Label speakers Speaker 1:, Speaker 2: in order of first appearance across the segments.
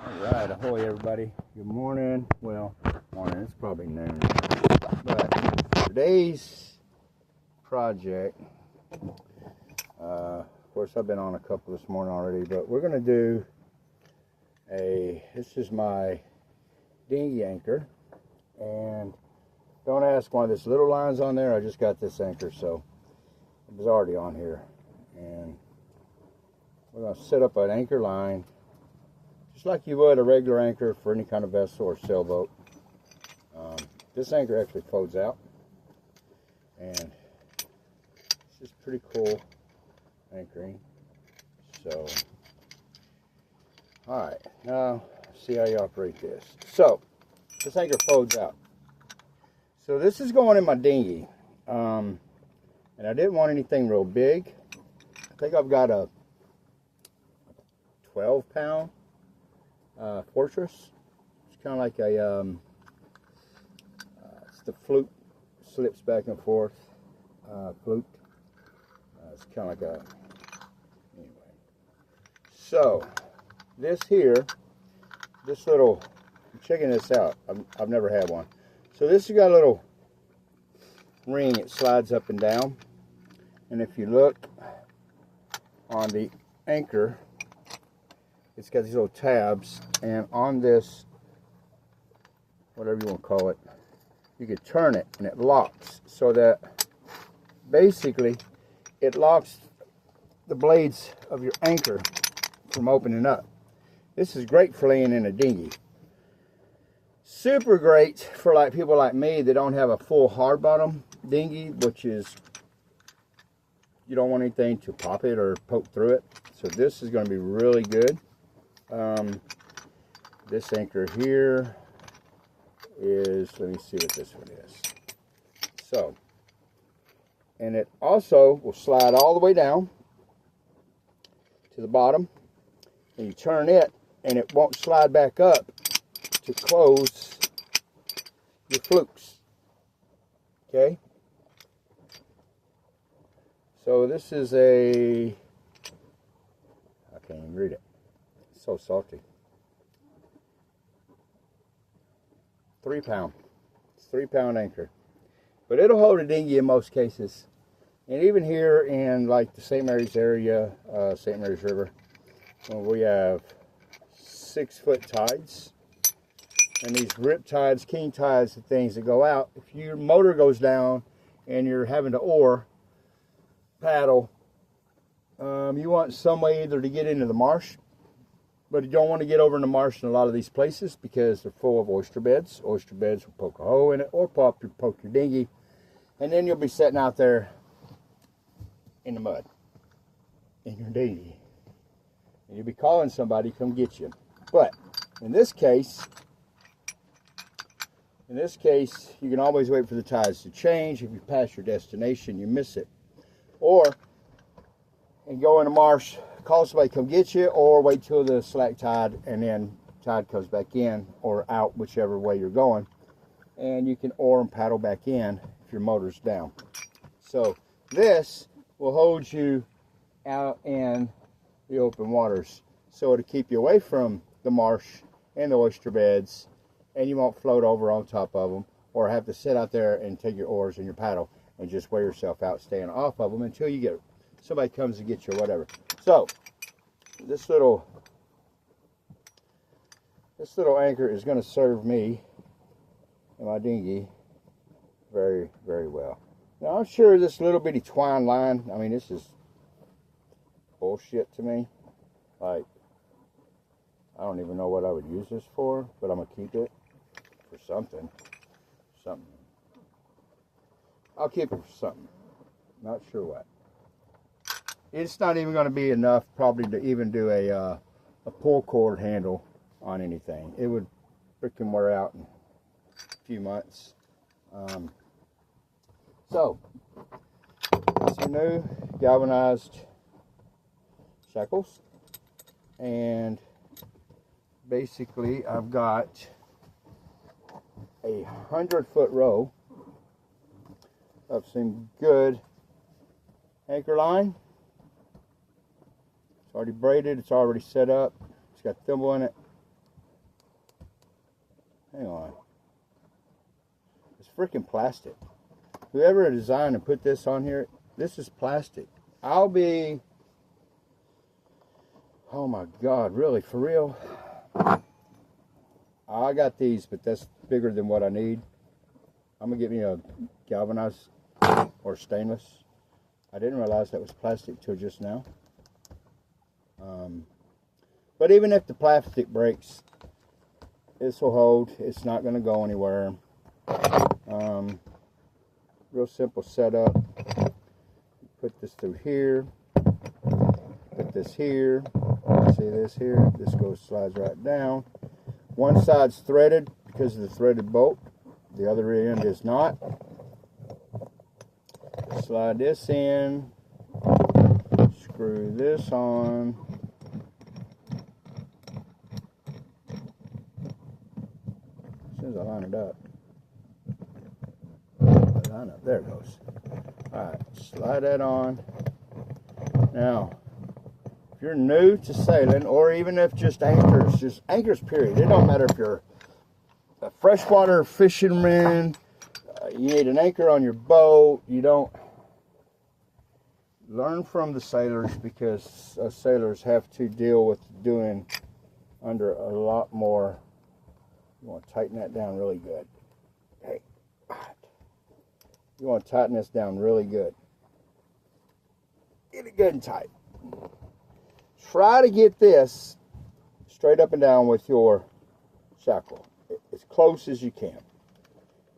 Speaker 1: Alright, ahoy everybody. Good morning. Well, morning, it's probably noon. But today's project, of course I've been on a couple this morning already, but we're going to do this is my Dinghy Anchor. And don't ask why there's little lines on there. I just got this anchor, so it was already on here. And we're going to set up an anchor line just like you would a regular anchor for any kind of vessel or sailboat. This anchor actually folds out, and it's just pretty cool anchoring. So, alright, now see how you operate this. So, this anchor folds out. So this is going in my dinghy, and I didn't want anything real big. I think I've got a 12-pound Fortress. It's kind of like a it's the flute, slips back and forth flute. It's kind of like a anyway. So this here, this little, I'm checking this out. I've never had one. So this has got a little ring. It slides up and down, and if you look on the anchor, it's got these little tabs, and on this, whatever you want to call it, you can turn it and it locks, so that basically it locks the blades of your anchor from opening up. This is great for laying in a dinghy. Super great for like people like me that don't have a full hard bottom dinghy, which is you don't want anything to pop it or poke through it. So this is going to be really good. This anchor here is, let me see what this one is. So, and it also will slide all the way down to the bottom, and you turn it and it won't slide back up to close your flukes. Okay, so this is I can't even read it. So salty. 3-pound. It's 3-pound anchor, but it'll hold a dinghy in most cases. And even here in like the St. Mary's area, St. Mary's River, we have 6-foot tides, and these rip tides, king tides, and things that go out. If your motor goes down and you're having to oar, paddle, you want some way either to get into the marsh. But you don't want to get over in the marsh in a lot of these places because they're full of oyster beds. Oyster beds will poke a hole in it or poke your dinghy. And then you'll be sitting out there in the mud in your dinghy. And you'll be calling somebody to come get you. But in this case, you can always wait for the tides to change. If you pass your destination, you miss it. Or, and go in the marsh, call somebody come get you, or wait till the slack tide and then tide comes back in or out, whichever way you're going, and you can oar and paddle back in if your motor's down. So this will hold you out in the open waters, so it'll keep you away from the marsh and the oyster beds, and you won't float over on top of them or have to sit out there and take your oars and your paddle and just wear yourself out staying off of them until you get somebody comes to get you or whatever. So this little anchor is going to serve me and my dinghy very, very well. Now I'm sure this little bitty twine line, I mean, this is bullshit to me. Like, I don't even know what I would use this for, but I'm gonna keep it for something. I'll keep it for something. Not sure what. It's not even going to be enough probably to even do a pull cord handle on anything. It would freaking wear out in a few months. So, some new galvanized shackles, and basically I've got a 100-foot row of some good anchor line. It's already braided, it's already set up, it's got thimble in it, hang on. It's freaking plastic. Whoever designed and put this on here, this is plastic. I'll be, oh my God, really, for real? I got these, but that's bigger than what I need. I'm gonna get me a galvanized or stainless. I didn't realize that was plastic till just now. But even if the plastic breaks, this will hold. It's not gonna go anywhere. Real simple setup. Put this through here. Put this here. See this here? This slides right down. One side's threaded because of the threaded bolt. The other end is not. Slide this in. Screw this on. As soon as I line it up. Line up. There it goes. Alright, slide that on. Now, if you're new to sailing, or even if just anchors period, it don't matter if you're a freshwater fisherman, you need an anchor on your boat. You don't learn from the sailors, because sailors have to deal with doing under a lot more. You want to tighten that down really good. Okay, you want to tighten this down really good. Get it good and tight. Try to get this straight up and down with your shackle, as close as you can.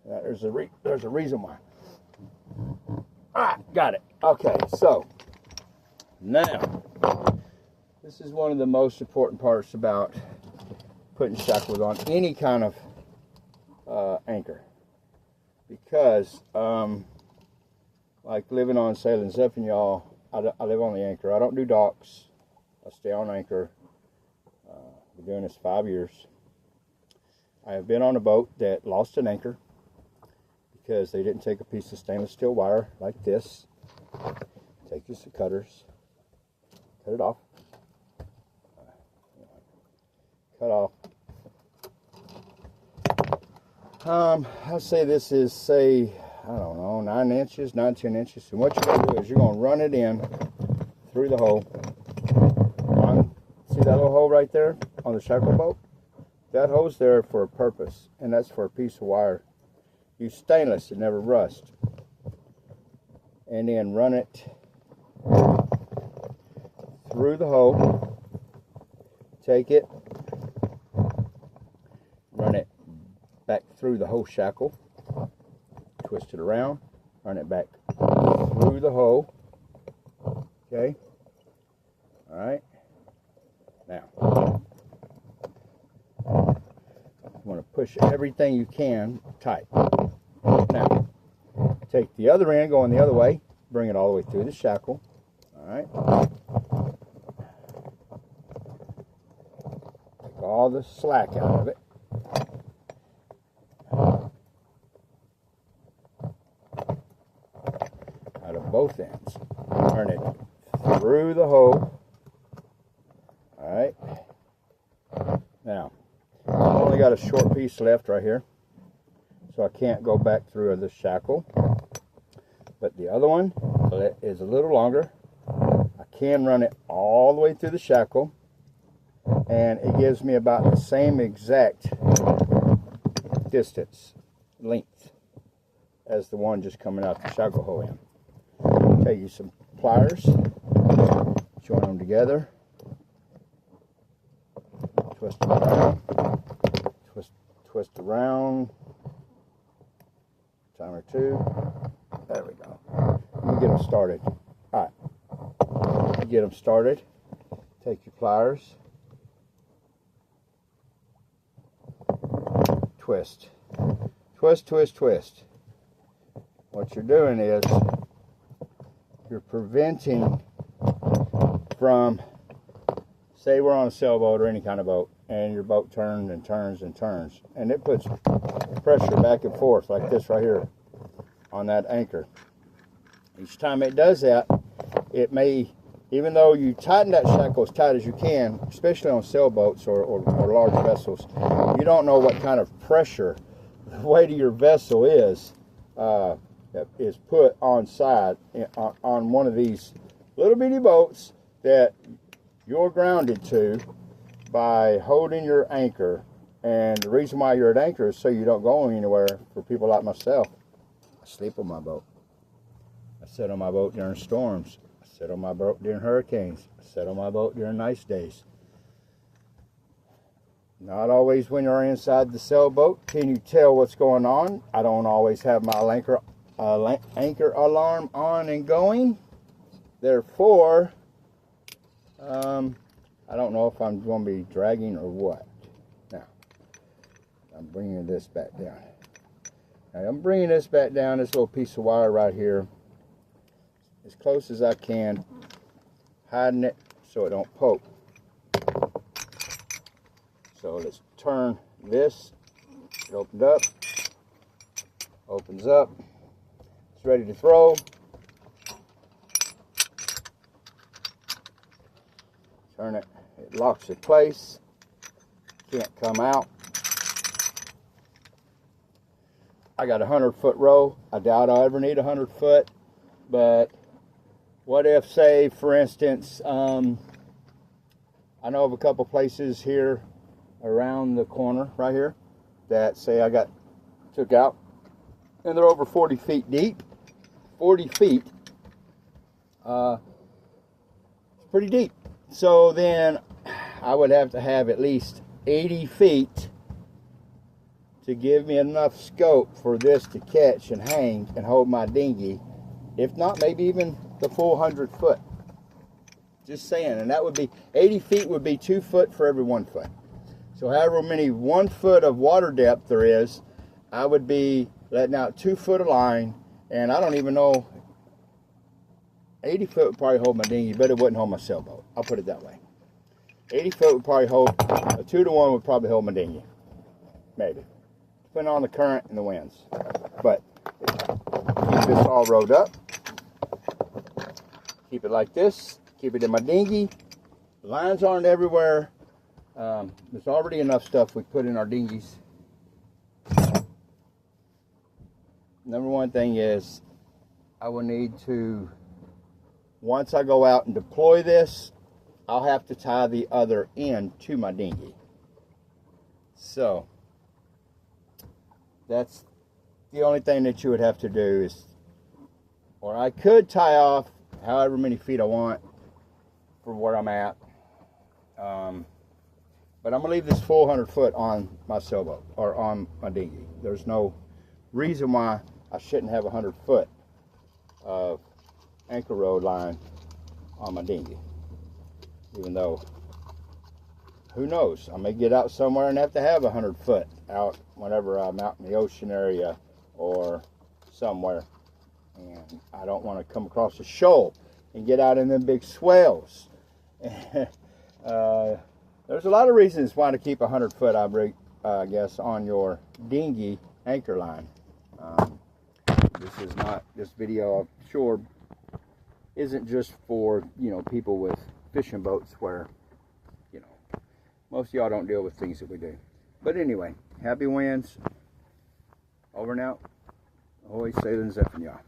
Speaker 1: Now, there's a reason why. Alright, got it. Okay, so now this is one of the most important parts about putting shackles on any kind of anchor, because like living on sailing stuff, and y'all, I live on the anchor. I don't do docks. I stay on anchor. Been doing this 5 years. I have been on a boat that lost an anchor because they didn't take a piece of stainless steel wire like this. Take just the cutters, cut it off. Cut off. I'll say this is, say, I don't know, 9 inches, 9, 10 inches. And what you're going to do is you're going to run it in through the hole. See that little hole right there on the shackle boat? That hole's there for a purpose, and that's for a piece of wire. Use stainless, it never rusts. And then run it through the hole. Take it, run it back through the whole shackle. Twist it around, run it back through the hole. Okay? Alright. Now, you want to push everything you can tight. Now, take the other end going the other way, bring it all the way through the shackle. Alright. Take all the slack out of it. Out of both ends. Turn it through the hole. Alright. Now, I've only got a short piece left right here, so I can't go back through the shackle. But the other one is a little longer. I can run it all the way through the shackle, and it gives me about the same exact distance, length, as the one just coming out the shackle hole in. Take you some pliers, join them together. Twist around, twist around, time or two. There we go. Let me get them started. All right, get them started. Take your pliers, twist, twist, twist, twist. What you're doing is you're preventing from, say we're on a sailboat or any kind of boat, and your boat turns and turns and turns, and it puts pressure back and forth like this right here on that anchor. Each time it does that, it may even though you tighten that shackle as tight as you can, especially on sailboats or large vessels, you don't know what kind of pressure the weight of your vessel is that is put on side on one of these little bitty boats that you're grounded to by holding your anchor. And the reason why you're at anchor is so you don't go anywhere. For people like myself, I sleep on my boat. I sit on my boat during storms. I sit on my boat during hurricanes. I sit on my boat during nice days. Not always when you're inside the sailboat can you tell what's going on. I don't always have my anchor alarm on and going. Therefore, I don't know if I'm going to be dragging or what. Now, I'm bringing this back down. Now, I'm bringing this back down, this little piece of wire right here, as close as I can, hiding it so it don't poke. So let's turn this. It opened up. Opens up. It's ready to throw. Turn it. It locks in place. Can't come out. I got a 100-foot row. I doubt I'll ever need a 100-foot. But what if, say, for instance, I know of a couple places here around the corner right here that say I took out, and they're over 40 feet deep. 40 feet, it's pretty deep. So then I would have to have at least 80 feet to give me enough scope for this to catch and hang and hold my dinghy. If not, maybe even the full 100 foot. Just saying. And that would be 80 feet would be 2 foot for every 1 foot. So however many 1 foot of water depth there is, I would be letting out 2 foot of line, and I don't even know, 80 foot would probably hold my dinghy, but it wouldn't hold my sailboat. I'll put it that way. 80 foot would probably hold, a 2 to 1 would probably hold my dinghy. Maybe. Depending on the current and the winds. But keep this all rowed up. Keep it like this. Keep it in my dinghy. The lines aren't everywhere. There's already enough stuff we put in our dinghies. Number one thing is, I will need to, once I go out and deploy this, I'll have to tie the other end to my dinghy. So, that's the only thing that you would have to do is, or I could tie off however many feet I want for where I'm at. But I'm going to leave this full 100 foot on my sailboat, or on my dinghy. There's no reason why I shouldn't have 100 foot of anchor road line on my dinghy. Even though, who knows, I may get out somewhere and have to have 100 foot out whenever I'm out in the ocean area or somewhere. And I don't want to come across a shoal and get out in them big swells. There's a lot of reasons why to keep 100 foot, I guess, on your dinghy anchor line. This video, I'm sure, isn't just for, people with fishing boats where, most of y'all don't deal with things that we do. But anyway, happy winds. Over and out. Ahoy, sailing, zeffing y'all.